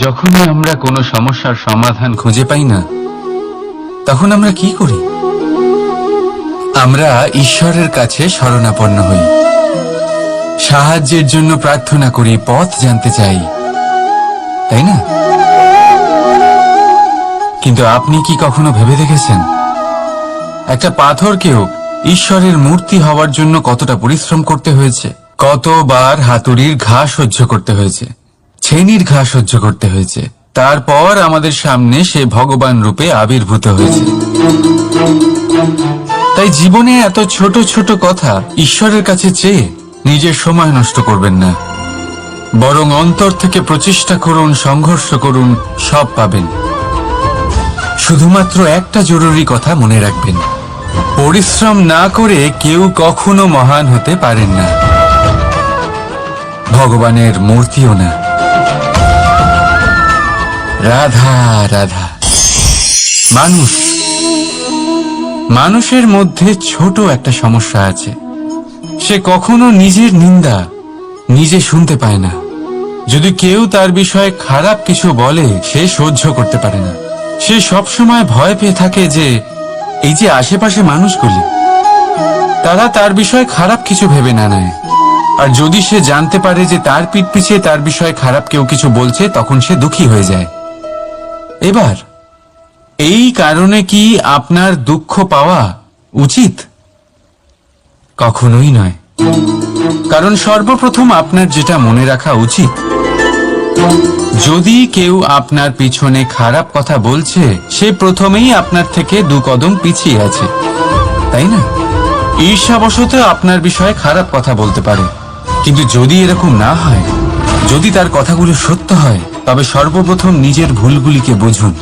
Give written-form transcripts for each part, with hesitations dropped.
যখনই আমরা কোনো সমস্যার সমাধান খুঁজে পাই না, তখন আমরা কি করি? আমরা ঈশ্বরের কাছে শরণাপন্ন হই, সাহায্যের জন্য প্রার্থনা করি, পথ জানতে চাই, তাই না? কিন্তু আপনি কি কখনো ভেবে দেখেছেন একটা পাথরকেও ঈশ্বরের মূর্তি হওয়ার জন্য কতটা পরিশ্রম করতে হয়েছে? কতবার হাতুড়ির ঘা সহ্য করতে হয়েছে, ছেনির ঘা সহ্য করতে হয়েছে, তারপর আমাদের সামনে সে ভগবান রূপে আবির্ভূত হয়েছে। তাই জীবনে এত ছোট ছোট কথা ঈশ্বরের কাছে চেয়ে নিজের সময় নষ্ট করবেন না, বরং অন্তর থেকে প্রচেষ্টা করুন, সংঘর্ষ করুন, সব পাবেন। শুধুমাত্র একটা জরুরি কথা মনে রাখবেন, পরিশ্রম না করে কেউ কখনো মহান হতে পারেন না, ভগবানের মূর্তিও না। রাধা রাধা। মানুষের মধ্যে ছোট একটা সমস্যা আছে, সে কখনো নিজের নিন্দা নিজে শুনতে পায় না। যদি কেউ তার বিষয়ে খারাপ কিছু বলে, সে সহ্য করতে পারে না। সে সবসময় ভয় পেয়ে থাকে যে এই যে আশেপাশে মানুষগুলি, তারা তার বিষয়ে খারাপ কিছু ভেবে না নেয়। আর যদি সে জানতে পারে যে তার পিঠ পিছে তার বিষয়ে খারাপ কেউ কিছু বলছে, তখন সে দুঃখী হয়ে যায়। এবার এই কারণে কি আপনার দুঃখ পাওয়া উচিত? কখনোই নয়। কারণ সর্বপ্রথম আপনার যেটা মনে রাখা উচিত, যদি কেউ আপনার পিছনে খারাপ কথা বলছে, সে প্রথমেই আপনার থেকে 2 কদম পিছিয়ে আছে, তাই না? ঈর্ষাবশত আপনার বিষয়ে খারাপ কথা বলতে পারে, কিন্তু যদি এরকম না হয়, যদি তার কথাগুলো সত্য হয়, তবে সর্বপ্রথম নিজের ভুলগুলিকে বুঝুন,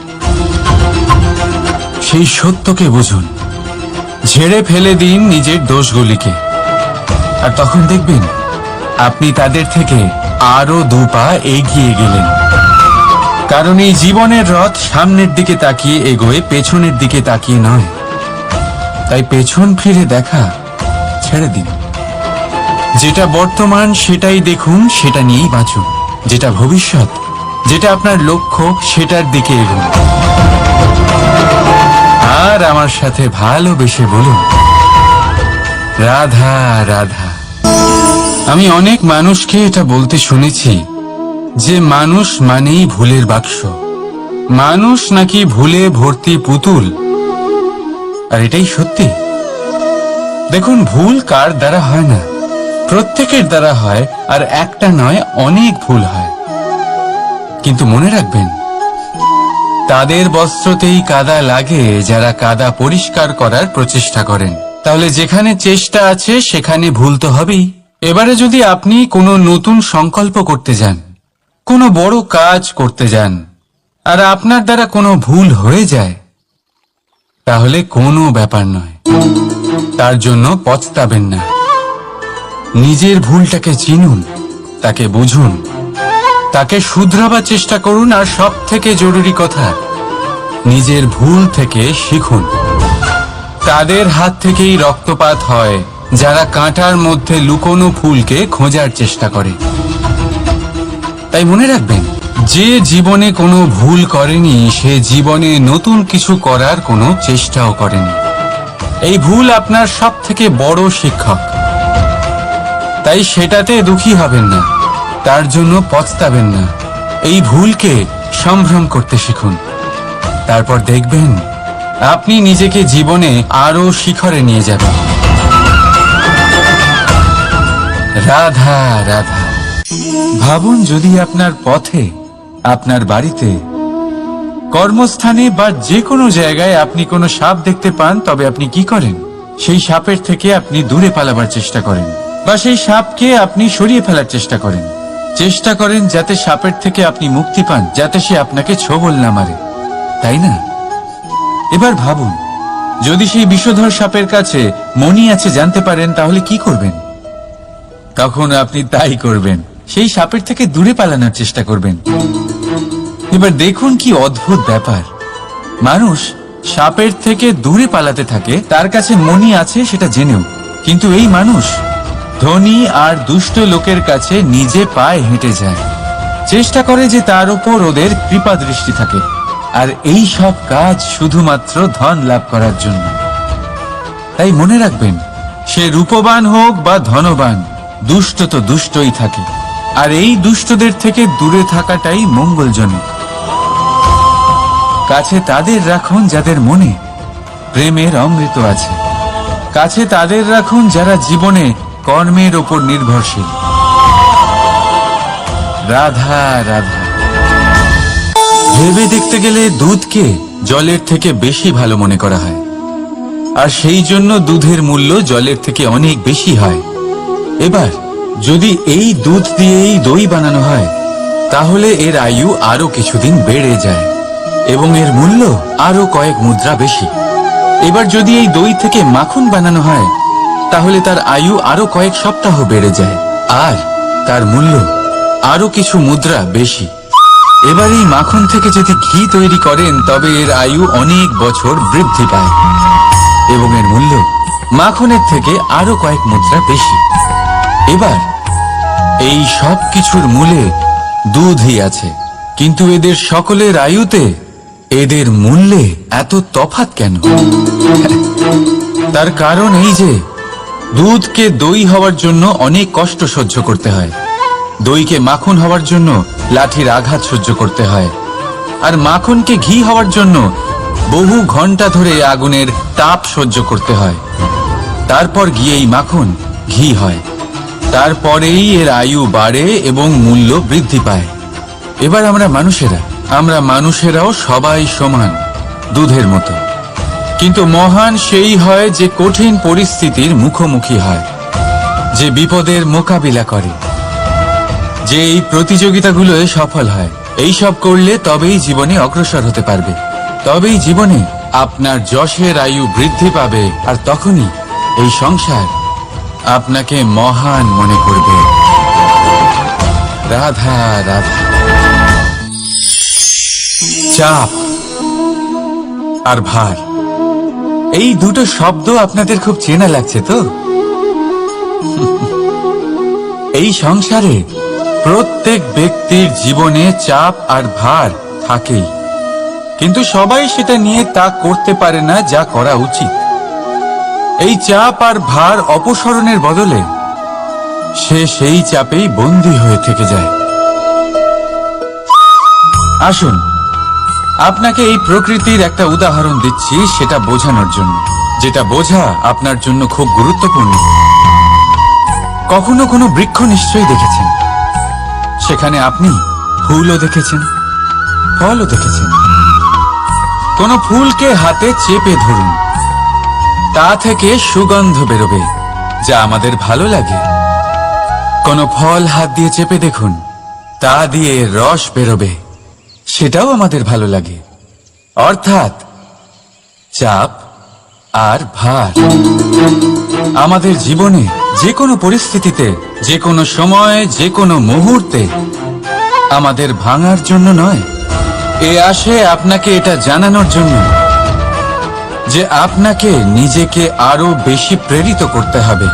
সেই সত্যকে বুঝুন, ঝেড়ে ফেলে দিন নিজের দোষগুলিকে। আর তখন দেখবেন আপনি তাদের থেকে আরো 2 পা এগিয়ে গেলেন। কারণ এই জীবনের রথ সামনের দিকে তাকিয়ে এগোয়, পেছনের দিকে তাকিয়ে নয়। তাই পেছন ফিরে দেখা ছেড়ে দিন। যেটা বর্তমান সেটাই দেখুন, সেটা নিয়েই বাঁচুন। যেটা ভবিষ্যৎ, যেটা আপনার লক্ষ্য, সেটার দিকে এগোন। আর আমার সাথে ভালোবেসে বলুন, রাধা রাধা। আমি অনেক মানুষকে এটা বলতে শুনেছি যে মানুষ মানেই ভুলের বাক্স, মানুষ নাকি ভুলে ভর্তি পুতুল। আর এটাই সত্যি। দেখুন, ভুল কার দ্বারা হয় না, প্রত্যেকের দ্বারা হয়। আর একটা নয়, অনেক ভুল হয়। কিন্তু মনে রাখবেন, তাদের বস্ত্রতেই কাদা লাগে যারা কাদা পরিষ্কার করার প্রচেষ্টা করেন। তাহলে যেখানে চেষ্টা আছে সেখানে ভুল তো হবেই। এবারে যদি আপনি কোনো নতুন সংকল্প করতে যান, কোনো বড় কাজ করতে যান, আর আপনার দ্বারা কোনো ভুল হয়ে যায়, তাহলে কোনো ব্যাপার নয়, তার জন্য পস্তাবেন না। নিজের ভুলটাকে চিনুন, তাকে বুঝুন, তাকে শুধরাবার চেষ্টা করুন। আর সব থেকে জরুরি কথা, নিজের ভুল থেকে শিখুন। তাদের হাত থেকেই রক্তপাত হয় যারা কাঁটার মধ্যে লুকোনো ফুলকে খোঁজার চেষ্টা করে। তাই মনে রাখবেন, যে জীবনে কোনো ভুল করেনি, সে জীবনে নতুন কিছু করার কোনো চেষ্টাও করেনি। এই ভুল আপনার সব থেকে বড় শিক্ষক। তাই সেটাতে দুঃখী হবেন না, তার জন্য পস্তাবেন না। এই ভুলকে সম্ভ্রম করতে শিখুন। তারপর দেখবেন আপনি নিজেকে জীবনে আরো শিখরে নিয়ে যাবেন। রাধা রাধা। ভাবুন, যদি আপনার পথে, আপনার বাড়িতে, কর্মস্থানে বা যে কোনো জায়গায় আপনি কোনো সাপ দেখতে পান, তবে আপনি কি করেন? সেই সাপের থেকে আপনি দূরে পালাবার চেষ্টা করেন, বা সেই সাপকে আপনি সরিয়ে ফেলার চেষ্টা করেন। চেষ্টা করেন যাতে সাপের থেকে আপনি মুক্তি পান, যাতে সে আপনাকে ছোবল না মারে, তাই না? এবার ভাবুন, যদি সেই বিষধর সাপের কাছে মণি আছে জানতে পারেন, তাহলে কি করবেন? তখন আপনি তাই করবেন, সেই সাপের থেকে দূরে পালানোর চেষ্টা করবেন। এবার দেখুন কি অদ্ভুত ব্যাপার, মানুষ সাপের থেকে দূরে পালাতে থাকে, তার কাছে মণি আছে সেটা জেনেও। কিন্তু এই মানুষ ধনী আর দুষ্ট লোকের কাছে নিজে পায়ে হেঁটে যায়, চেষ্টা করে যে তার উপর ওদের কৃপা দৃষ্টি থাকে, আর এই সব কাজ শুধুমাত্র ধন লাভ করার জন্য। তাই মনে রাখবেন, সে রূপবান হোক বা ধনবান, দুষ্ট তো দুষ্টই থাকে, আর এই দুষ্টদের থেকে দূরে থাকাটাই মঙ্গলজনক। কাছে তাদের রাখুন যাদের মনে প্রেমের অমৃত আছে। কাছে তাদের রাখুন যারা জীবনে কর্মের ওপর নির্ভরশীল। রাধা রাধা। ভেবে দেখতে গেলে দুধকে জলের থেকে বেশি ভালো মনে করা হয়, আর সেই জন্য দুধের মূল্য জলের থেকে অনেক বেশি হয়। এবার যদি এই দুধ দিয়েই দই বানানো হয়, তাহলে এর আয়ু আরো কিছুদিন বেড়ে যায় এবং এর মূল্য আরো কয়েক মুদ্রা বেশি। এবার যদি এই দই থেকে মাখন বানানো হয়, তাহলে তার আয়ু আরো কয়েক সপ্তাহ বেড়ে যায় আর তার মূল্য আরো কিছু মুদ্রা বেশি। এবার এই মাখন থেকে যদি ঘি তৈরি করেন, তবে এর আয়ু অনেক বছর বৃদ্ধি পায় এবং এর মূল্য মাখনের থেকে আরো কয়েক মুদ্রা বেশি। এবার এই সব কিছুর মূলে দুধই আছে, কিন্তু এদের সকলের আয়ুতে এদের মূল্যে এত তফাৎ কেন? তার কারণ এই যে দুধকে দই হওয়ার জন্য অনেক কষ্ট সহ্য করতে হয়, দইকে মাখন হওয়ার জন্য লাঠির আঘাত সহ্য করতে হয়, আর মাখনকে ঘি হওয়ার জন্য বহু ঘন্টা ধরে আগুনের তাপ সহ্য করতে হয়। তারপর গিয়েই মাখন ঘি হয়, তারপরেই এর আয়ু বাড়ে এবং মূল্য বৃদ্ধি পায়। এবার আমরা মানুষেরাও সবাই সমান, দুধের মতো, কিন্তু মহান সেই হয় যে কঠিন পরিস্থিতির মুখোমুখি হয়, যে বিপদের মোকাবিলা করে, যে এই প্রতিযোগিতাগুলোয় সফল হয়। এই সব করলে তবেই জীবনে অগ্রসর হতে পারবে, তবেই জীবনে আপনার যশের আয়ু বৃদ্ধি পাবে, আর তখনই এই সংসার আপনাকে মহান মনে করবে। রাধা রাধা। চাপ আর ভার, এই দুটো শব্দ আপনাদের খুব চেনা লাগছে তো? এই সংসারে প্রত্যেক ব্যক্তির জীবনে চাপ আর ভার থাকেই, কিন্তু সবাই সেটা নিয়ে তা করতে পারে না যা করা উচিত। এই চাপ আর ভার অপসারণের বদলে সে সেই চাপেই বন্দী হয়ে থেকে যায়। আসুন, আপনাকে এই প্রকৃতির একটা উদাহরণ দিচ্ছি, সেটা বোঝানোর জন্য, যেটা বোঝা আপনার জন্য খুব গুরুত্বপূর্ণ। কখনো কোনো বৃক্ষ নিশ্চয়ই দেখেছেন, সেখানে আপনি ফুলও দেখেছেন, ফলও দেখেছেন। কোনো ফুলকে হাতে চেপে ধরুন, তা থেকে সুগন্ধ বেরোবে যা আমাদের ভালো লাগে। কোনো ফল হাত দিয়ে চেপে দেখুন, তা দিয়ে রস বেরোবে, সেটাও আমাদের ভালো লাগে। অর্থাৎ চাপ আর ভার আমাদের জীবনে যে কোনো পরিস্থিতিতে, যে কোনো সময়, যে কোনো মুহূর্তে আমাদের ভাঙার জন্য নয়, এ আসে আপনাকে এটা জানানোর জন্য যে আপনাকে নিজেকে আরো বেশি প্রেরিত করতে হবে,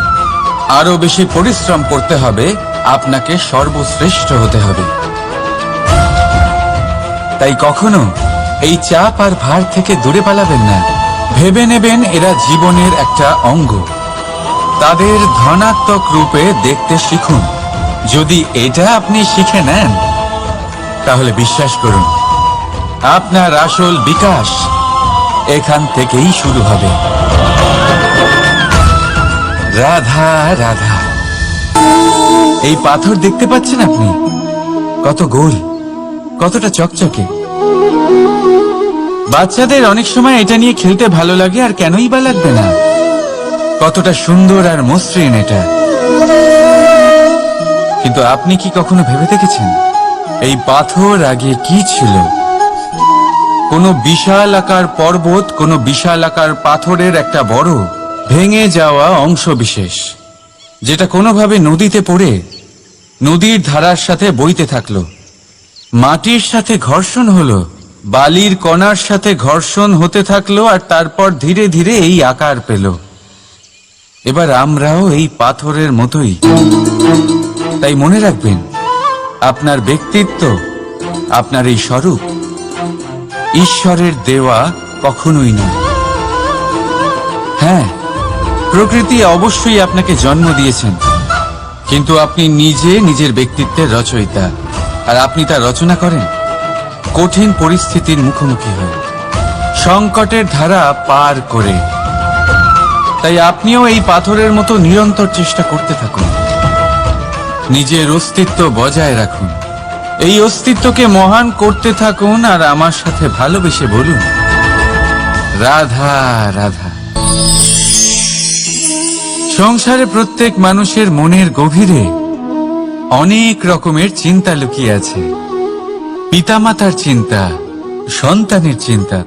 আরো বেশি পরিশ্রম করতে হবে, আপনাকে সর্বশ্রেষ্ঠ হতে হবে। তাই কখনো এই চাপ আর ভার থেকে দূরে পালাবেন না। ভেবে নেবেন এরা জীবনের একটা অঙ্গ, তাদের ধনাত্মক রূপে দেখতে শিখুন। যদি এটা আপনি শিখে নেন, তাহলে বিশ্বাস করুন, আপনার আসল বিকাশ এখান থেকেই শুরু হবে। রাধা রাধা। এই পাথর দেখতে পাচ্ছেন আপনি? কত গোল, কতটা চকচকে। বাচ্চাদের অনেক সময় এটা নিয়ে খেলতে ভালো লাগে, আর কেনই বা লাগবে না? কতটা সুন্দর আর মসৃণ এটা। কিন্তু আপনি কি কখনো ভেবে দেখেছেন এই পাথর আগে কি ছিল? কোনো বিশাল আকার পর্বত, কোনো বিশাল আকার পাথরের একটা বড় ভেঙে যাওয়া অংশ বিশেষ, যেটা কোনোভাবে নদীতে পড়ে নদীর ধারার সাথে বইতে থাকলো, মাটির সাথে ঘর্ষণ হলো, বালির কণার সাথে ঘর্ষণ হতে থাকলো, আর তারপর ধীরে ধীরে এই আকার পেল। এবার আমরাও এই পাথরের মতোই। তাই মনে রাখবেন, আপনার ব্যক্তিত্ব, আপনার এই স্বরূপ ঈশ্বরের দেওয়া কখনোই নয়। হ্যাঁ, প্রকৃতি অবশ্যই আপনাকে জন্ম দিয়েছেন, কিন্তু আপনি নিজে নিজের ব্যক্তিত্বের রচয়িতা। আর আপনি তা রচনা করেন কঠিন পরিস্থিতির মুখোমুখি হয়ে, সংকটের ধারা পার করে। তাই আপনিও এই পাথরের মতো নিরন্তর চেষ্টা করতে থাকুন, নিজের অস্তিত্ব বজায় রাখুন, এই অস্তিত্বকে মহান করতে থাকুন। আর আমার সাথে ভালোবেসে বলুন, রাধা রাধা। সংসারে প্রত্যেক মানুষের মনের গভীরে অনেক রকমের চিন্তা লুকিয়ে আছে। পিতামাতার চিন্তা, সন্তানের চিন্তা,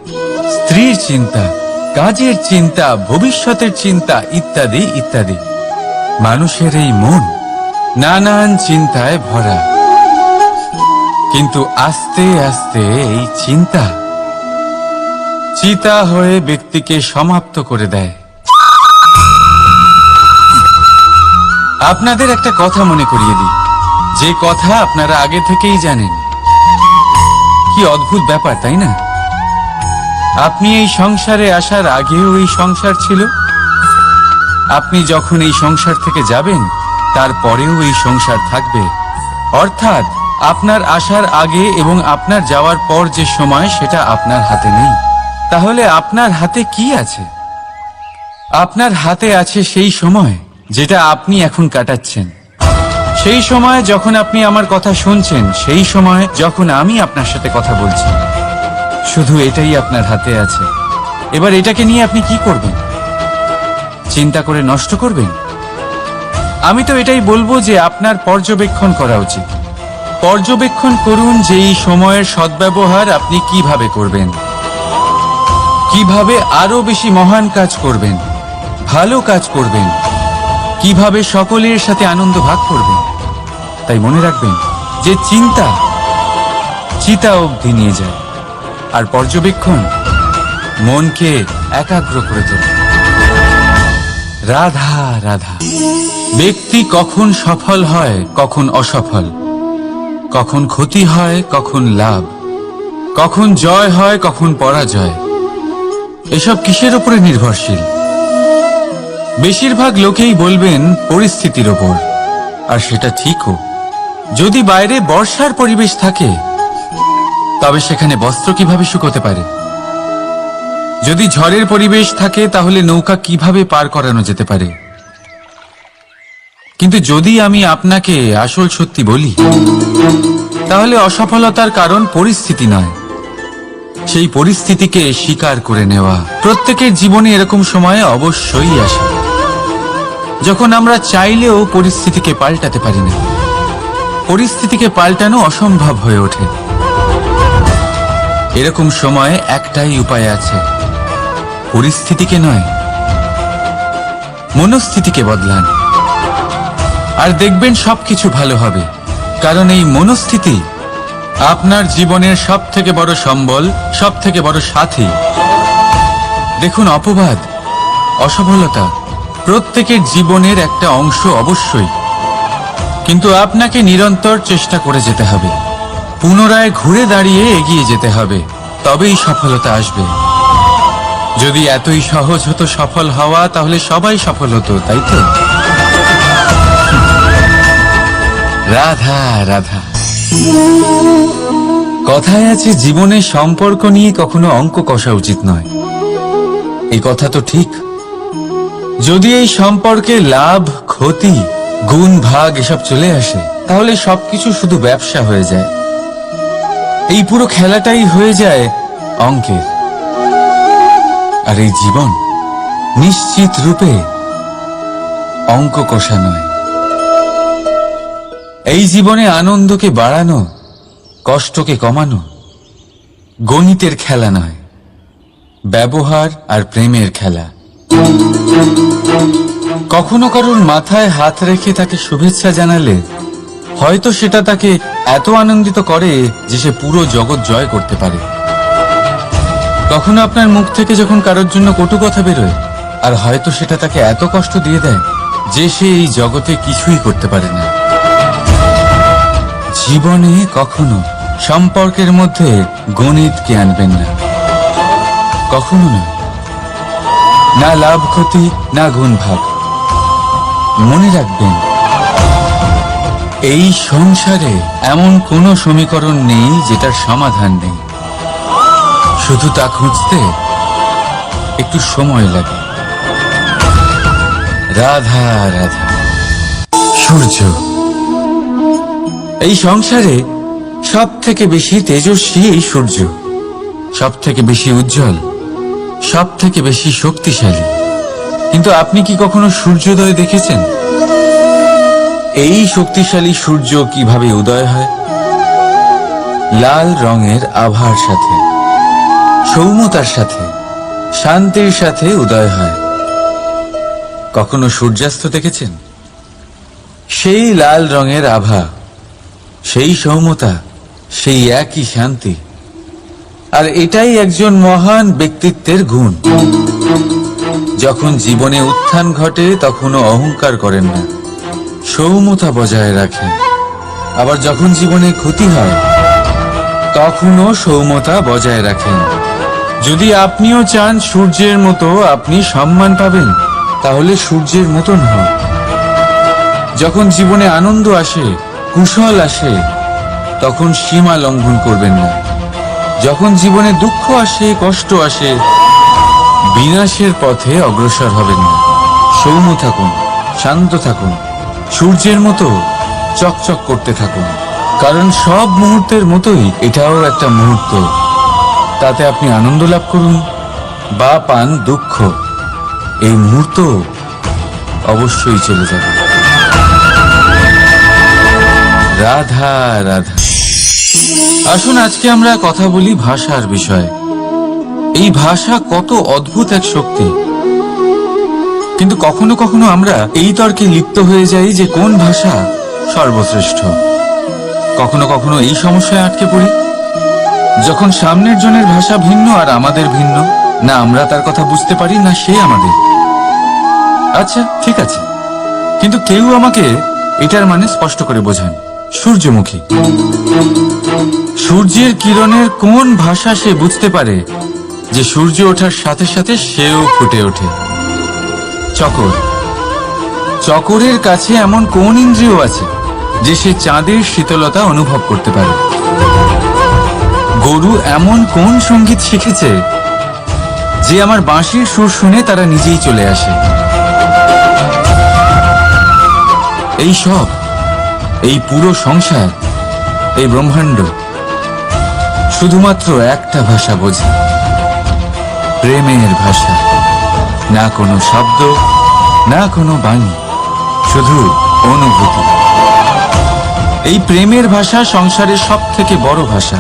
স্ত্রীর চিন্তা, কাজের চিন্তা, ভবিষ্যতের চিন্তা, ইত্যাদি ইত্যাদি। মানুষের এই মন নানান চিন্তায় ভরা, কিন্তু আস্তে আস্তে এই চিন্তা চিতা হয়ে ব্যক্তিকে সমাপ্ত করে দেয়। আপনাদের একটা কথা মনে করিয়ে দিই, যে কথা আপনারা আগে থেকেই জানেন। কি অদ্ভুত ব্যাপার, তাই না? আপনি এই সংসারে আসার আগেও এই সংসার ছিল, আপনি যখন এই সংসার থেকে যাবেন তারপরেও এই সংসার থাকবে। অর্থাৎ আপনার আসার আগে এবং আপনার যাওয়ার পর যে সময়, সেটা আপনার হাতে নেই। তাহলে আপনার হাতে কি আছে? আপনার হাতে আছে সেই সময় যেটা আপনি এখন কাটাচ্ছেন, সেই সময় যখন আপনি আমার কথা শুনছেন, সেই সময় যখন আমি আপনার সাথে কথা বলছি। শুধু এটাই আপনার হাতে আছে। এবার এটাকে নিয়ে আপনি কি করবেন? চিন্তা করে নষ্ট করবেন? আমি তো এটাই বলবো যে আপনার পর্যবেক্ষণ করা উচিত। পর্যবেক্ষণ করুন যে এই সময়ের সদ্ব্যবহার আপনি কিভাবে করবেন, কিভাবে আরো বেশি মহান কাজ করবেন, ভালো কাজ করবেন, কিভাবে সকলের সাথে আনন্দ ভাগ করবেন। তাই মনে রাখবেন যে চিন্তা চিতা অবধি নিয়ে যায়, আর পর্যবেক্ষণ মনকে একাগ্র করে তোলে। রাধা রাধা। ব্যক্তি কখন সফল হয়, কখন অসফল, কখন ক্ষতি হয়, কখন লাভ, কখন জয় হয়, কখন পরাজয়, এসব কিসের উপরে নির্ভরশীল? বেশিরভাগ লোকেই বলবেন পরিস্থিতির ওপর, আর সেটা ঠিকও। যদি বাইরে বর্ষার পরিবেশ থাকে, তবে সেখানে বস্ত্র কিভাবে শুকোতে পারে? যদি ঝড়ের পরিবেশ থাকে, তাহলে নৌকা কিভাবে পার করানো যেতে পারে? কিন্তু যদি আমি আপনাকে আসল সত্যি বলি, তাহলে অসফলতার কারণ পরিস্থিতি নয়, সেই পরিস্থিতিকে স্বীকার করে নেওয়া। প্রত্যেকের জীবনে এরকম সময় অবশ্যই আসে যখন আমরা চাইলেও পরিস্থিতিকে পাল্টাতে পারি না। পরিস্থিতিকে পাল্টানো অসম্ভব হয়ে ওঠে। এরকম সময়ে একটাই উপায় আছে, পরিস্থিতিকে নয়, মনস্থিতিকে বদলান, আর দেখবেন সবকিছু ভালো হবে। কারণ এই মনস্থিতি আপনার জীবনের সব থেকে বড় সম্বল, সব থেকে বড় সাথী। দেখুন, অপবাদ, অসফলতা প্রত্যেকের জীবনের একটা অংশ অবশ্যই, কিন্তু আপনাকে নিরন্তর চেষ্টা করে যেতে হবে, পুনরায় ঘুরে দাঁড়িয়ে এগিয়ে যেতে হবে, তবেই সফলতা আসবে। যদি এতই সহজ হতো সফল হওয়া, তাহলে সবাই সফল হতো, তাই তো? রাধা রাধা। কথায় আছে, জীবনের সম্পর্ক নিয়ে কখনো অঙ্ক কষা উচিত নয়। এই কথা তো ঠিক। যদি এই সম্পর্কে লাভ, ক্ষতি, গুণ, ভাগ এসব চলে আসে, তাহলে সবকিছু শুধু ব্যবসা হয়ে যায়। এই পুরো খেলাটাই হয়ে যায় অঙ্কের। আর এই জীবন নিশ্চিত রূপে অঙ্ক কষা নয়। এই জীবনে আনন্দকে বাড়ানো, কষ্টকে কমানো গণিতের খেলা নয়, ব্যবহার আর প্রেমের খেলা। কখনো কারোর মাথায় হাত রেখে তাকে শুভেচ্ছা জানালে হয়তো সেটা তাকে এত আনন্দিত করে যে সে পুরো জগৎ জয় করতে পারে। কখনো আপনার মুখ থেকে যখন কারোর জন্য কটু কথা বেরোয়, আর হয়তো সেটা তাকে এত কষ্ট দিয়ে দেয় যে সে এই জগতে কিছুই করতে পারে না। জীবনে কখনো সম্পর্কের মধ্যে গণিতকে আনবেন না, কখনো না। না লাভ ক্ষতি, না গুণ ভাগ। মনে রাখবেন, এই সংসারে এমন কোনো সমীকরণ নেই যেটার সমাধান নেই। শুধু তা খুঁজতে একটু সময় লাগে। রাধা রাধা। সূর্য এই সংসারে সব থেকে বেশি তেজস্বী এই সূর্য, সব থেকে বেশি উজ্জ্বল, সব থেকে বেশি শক্তিশালী। কিন্তু আপনি কি কখনো সূর্যোদয় দেখেছেন? এই শক্তিশালী সূর্য কিভাবে উদয় হয়? লাল রঙের আভার সাথে, সৌম্যতার সাথে, শান্তির সাথে উদয় হয়। কখনো সূর্যাস্ত দেখেছেন? সেই লাল রঙের আভা, সেই সৌম্যতা, সেই একই শান্তি। আর এটাই একজন মহান ব্যক্তিত্বের গুণ। যখন জীবনে উত্থান ঘটে তখনও অহংকার করেন না, সৌম্যতা বজায় রাখেন। আবার যখন জীবনে ক্ষতি হয় তখনও সৌম্যতা বজায় রাখেন। যদি আপনিও চান সূর্যের মতো আপনি সম্মান পাবেন, তাহলে সূর্যের মতন হন। যখন জীবনে আনন্দ আসে, কুশল আসে, তখন সীমা লঙ্ঘন করবেন না। যখন জীবনে দুঃখ আসে, কষ্ট আসে, বিনাশের পথে অগ্রসর হবেন না। সৌম্য থাকুন, শান্ত থাকুন, সূর্যের মতো চকচক করতে থাকুন। কারণ সব মুহূর্তের মতোই এটাও একটা মুহূর্ত। তাতে আপনি আনন্দ লাভ করুন বা পান দুঃখ, এই মুহূর্ত অবশ্যই চলে যাবে। রাধা রাধা। আসুন আজকে আমরা কথা বলি ভাষার বিষয়ে। এই ভাষা কত অদ্ভুত এক শক্তি। কিন্তু কখনো কখনো আমরা এই তর্কে লিপ্ত হয়ে যাই যে কোন ভাষা সর্বশ্রেষ্ঠ। কখনো কখনো এই সমস্যায় আটকে পড়ি, যখন সামনের জনের ভাষা ভিন্ন আর আমাদের ভিন্ন। না আমরা তার কথা বুঝতে পারি, না সে আমাদের। আচ্ছা ঠিক আছে, কিন্তু কেউ আমাকে এটার মানে স্পষ্ট করে বোঝান। সূর্যমুখী, সূর্যের কিরণের কোন ভাষা সে বুঝতে পারে যে সূর্য ওঠার সাথে সাথে সেও ফুটে ওঠে? চকর, চকরের কাছে এমন কোন ইন্দ্রিয় আছে যে সে চাঁদের শীতলতা অনুভব করতে পারে? গরু এমন কোন সঙ্গীত শিখেছে যে আমার বাঁশির সুর শুনে তারা নিজেই চলে আসে? এই সব, এই পুরো সংসার, এই ব্রহ্মাণ্ড শুধুমাত্র একটা ভাষা বোঝে, প্রেমের ভাষা। না কোনো শব্দ, না কোনো বাণী, শুধু অনুভূতি। এই প্রেমের ভাষা সংসারের সব থেকে বড় ভাষা,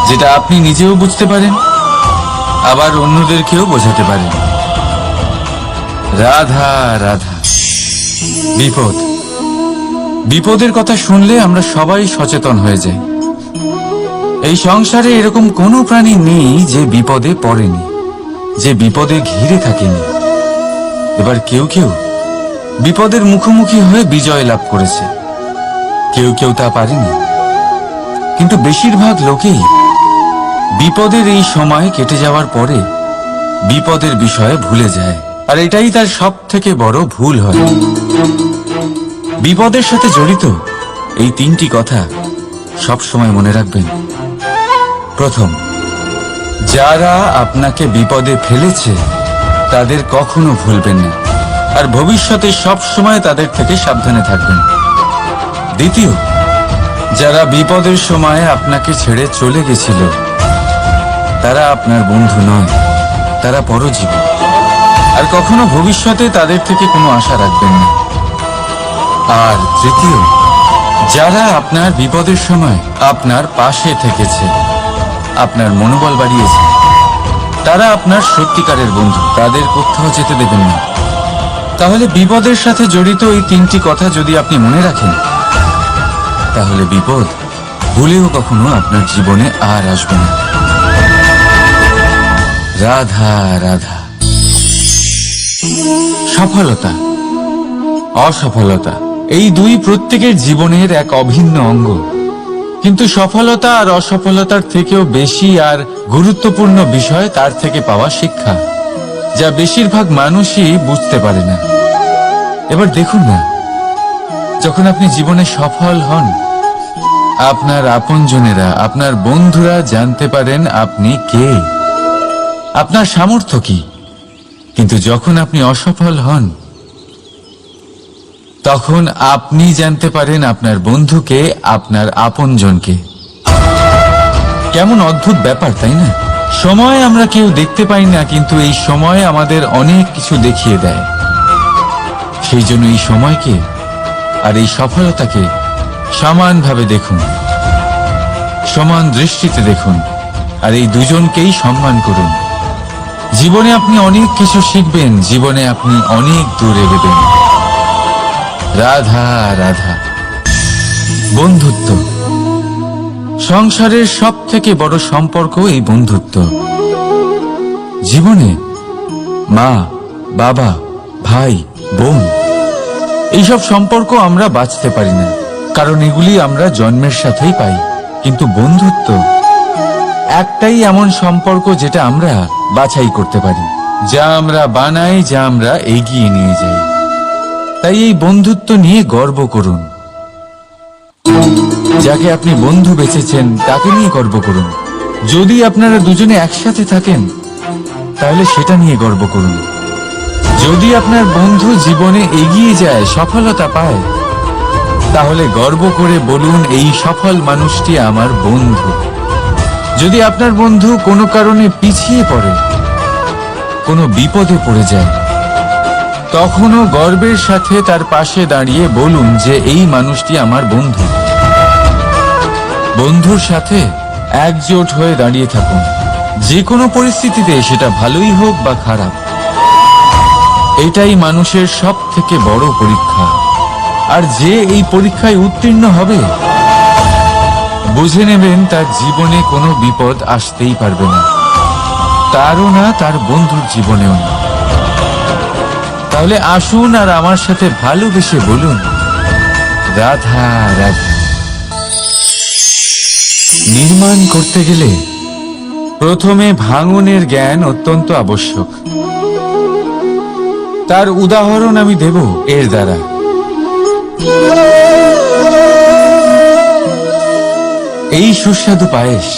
যেটা আপনি নিজেও বুঝতে পারেন, আবার অন্যদেরকেও বোঝাতে পারেন। রাধা রাধা। বিপদ, বিপদের কথা শুনলে আমরা সবাই সচেতন হয়ে যাই। এই সংসারে এরকম কোনো প্রাণী নেই যে বিপদে পড়েনি, যে বিপদে ঘিরে থাকেনি। এবার কেউ কেউ বিপদের মুখোমুখি হয়ে বিজয় লাভ করেছে, কেউ কেউ তা পারেনি। কিন্তু বেশিরভাগ লোকেই বিপদের এই সময় কেটে যাওয়ার পরে বিপদের বিষয়ে ভুলে যায়। আর এটাই তার সব থেকে বড় ভুল হয়। বিপদের সাথে জড়িত এই তিনটি কথা সব সময় মনে রাখবেন। প্রথম, যারা আপনাকে বিপদে ফেলেছে তাদের কখনো ভুলবেন না, আর ভবিষ্যতে সব সময় তাদের থেকে সাবধানে থাকবেন। দ্বিতীয়, যারা বিপদের সময় আপনাকে ছেড়ে চলে গেছিল তারা আপনার বন্ধু নয়, তারা পরজীবী। আর কখনো ভবিষ্যতে তাদের থেকে কোনো আশা রাখবেন না। আর তৃতীয়, যারা আপনার বিপদের সময় আপনার পাশে থেকেছে, আপনার মনোবল বাড়িয়েছে, তারা আপনার সত্যিকারের বন্ধু, তাদের কোথাও যেতে দেবেন না। তাহলে বিপদের সাথে জড়িত এই তিনটি কথা যদি আপনি মনে রাখেন, তাহলে বিপদ ভুলেও কখনো আপনার জীবনে আর আসবে না। রাধা রাধা। সফলতা, অসফলতা, এই দুই প্রত্যেকের জীবনের এক অভিন্ন অঙ্গ। কিন্তু সফলতা আর অসফলতার থেকেও বেশি আর গুরুত্বপূর্ণ বিষয় তার থেকে পাওয়া শিক্ষা, যা বেশিরভাগ মানুষই বুঝতে পারে না। এবার দেখুন না, যখন আপনি জীবনে সফল হন, আপনার আপনজনেরা, আপনার বন্ধুরা জানতে পারেন আপনি কে, আপনার সামর্থ্য কি। কিন্তু যখন আপনি অসফল হন, তখন আপনি জানতে পারেন আপনার বন্ধুকে, আপনার আপনজনকে। কেমন অদ্ভুত ব্যাপার, তাই না? সময় আমরা কেউ দেখতে পাই না, কিন্তু এই সময় আমাদের অনেক কিছু দেখিয়ে দেয়। সেই জন্য এই সময়কে আর এই সফলতাকে সমানভাবে দেখুন, সমান দৃষ্টিতে দেখুন, আর এই দুজনকেই সম্মান করুন। জীবনে আপনি অনেক কিছু শিখবেন, জীবনে আপনি অনেক দূর এগোবেন। রাধা রাধা। বন্ধুত্ব সংসারের সব থেকে বড় সম্পর্ক এই বন্ধুত্ব। জীবনে মা, বাবা, ভাই, বোন, এইসব সম্পর্ক আমরা বাঁচতে পারি না, কারণ এগুলি আমরা জন্মের সাথেই পাই। কিন্তু বন্ধুত্ব একটাই এমন সম্পর্ক যেটা আমরা বাছাই করতে পারি, যা আমরা বানাই, যা আমরা এগিয়ে নিয়ে যাই। তাই এই বন্ধুত্ব নিয়ে গর্ব করুন। যাকে আপনি বন্ধু বেছেছেন তাকে নিয়ে গর্ব করুন। যদি আপনারা দুজনে একসাথে থাকেন, তাহলে সেটা নিয়ে গর্ব করুন। যদি আপনার বন্ধু জীবনে এগিয়ে যায়, সফলতা পায়, তাহলে গর্ব করে বলুন, এই সফল মানুষটি আমার বন্ধু। যদি আপনার বন্ধু কোনো কারণে পিছিয়ে পড়ে, কোনো বিপদে পড়ে যায়, তখনও গর্বের সাথে তার পাশে দাঁড়িয়ে বলুন যে এই মানুষটি আমার বন্ধু। বন্ধুর সাথে একজোট হয়ে দাঁড়িয়ে থাকুন, যে কোনো পরিস্থিতিতে, সেটা ভালোই হোক বা খারাপ। এটাই মানুষের সব থেকে বড় পরীক্ষা। আর যে এই পরীক্ষায় উত্তীর্ণ হবে, বুঝে নেবেন তার জীবনে কোনো বিপদ আসতেই পারবে না, তারও না, তার বন্ধুর জীবনেও না। তাহলে আসুন আর আমার সাথে ভালোবেসে বলুন, রাধা রাধা। নির্মাণ করতে গেলে প্রথমে ভাঙনের জ্ঞান অত্যন্ত আবশ্যক। তার উদাহরণ আমি দেব এর দ্বারা। এই সুস্বাদু পায়েস,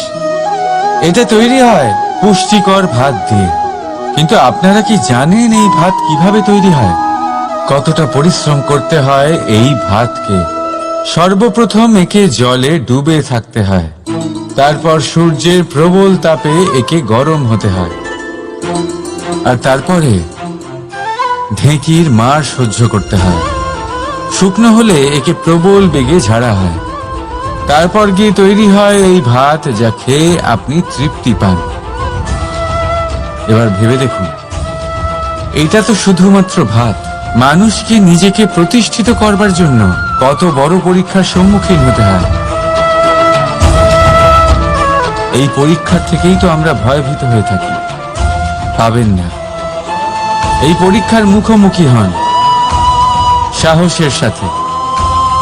এটা তৈরি হয় পুষ্টিকর ভাত দিয়ে। কিন্তু আপনারা কি জানেন এই ভাত কিভাবে তৈরি হয়? কতটা পরিশ্রম করতে হয় এই ভাতকে? সর্বপ্রথম একে জলে ডুবে থাকতে হয়, তারপর সূর্যের প্রবল তাপে একে গরম হতে হয়, আর তারপরে ঢেঁকির মার সহ্য করতে হয়। শুকনো হলে একে প্রবল বেগে ঝাড়া হয়, তারপর গিয়ে তৈরি হয় এই ভাত, যা খেয়ে আপনি তৃপ্তি পান। এবার ভেবে দেখুন, এটা তো শুধুমাত্র ভাত। মানুষকে নিজেকে প্রতিষ্ঠিত করবার জন্য কত বড় পরীক্ষার সম্মুখীন হতে হয়। এই পরীক্ষার থেকেই তো আমরা ভয়ভীত হয়ে থাকি। পাবেন না। এই পরীক্ষার মুখোমুখি হন সাহসের সাথে,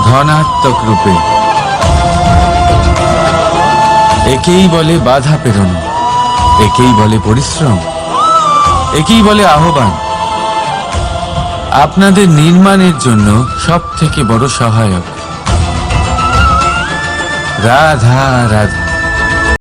ধনাত্মক রূপে। একেই বলে বাধা পেরোনো, একেই বলে পরিশ্রম, একেই বলে আহ্বান। আপনাদের নির্মাণের জন্য সব থেকে বড় সহায়ক। রাধা রাধা।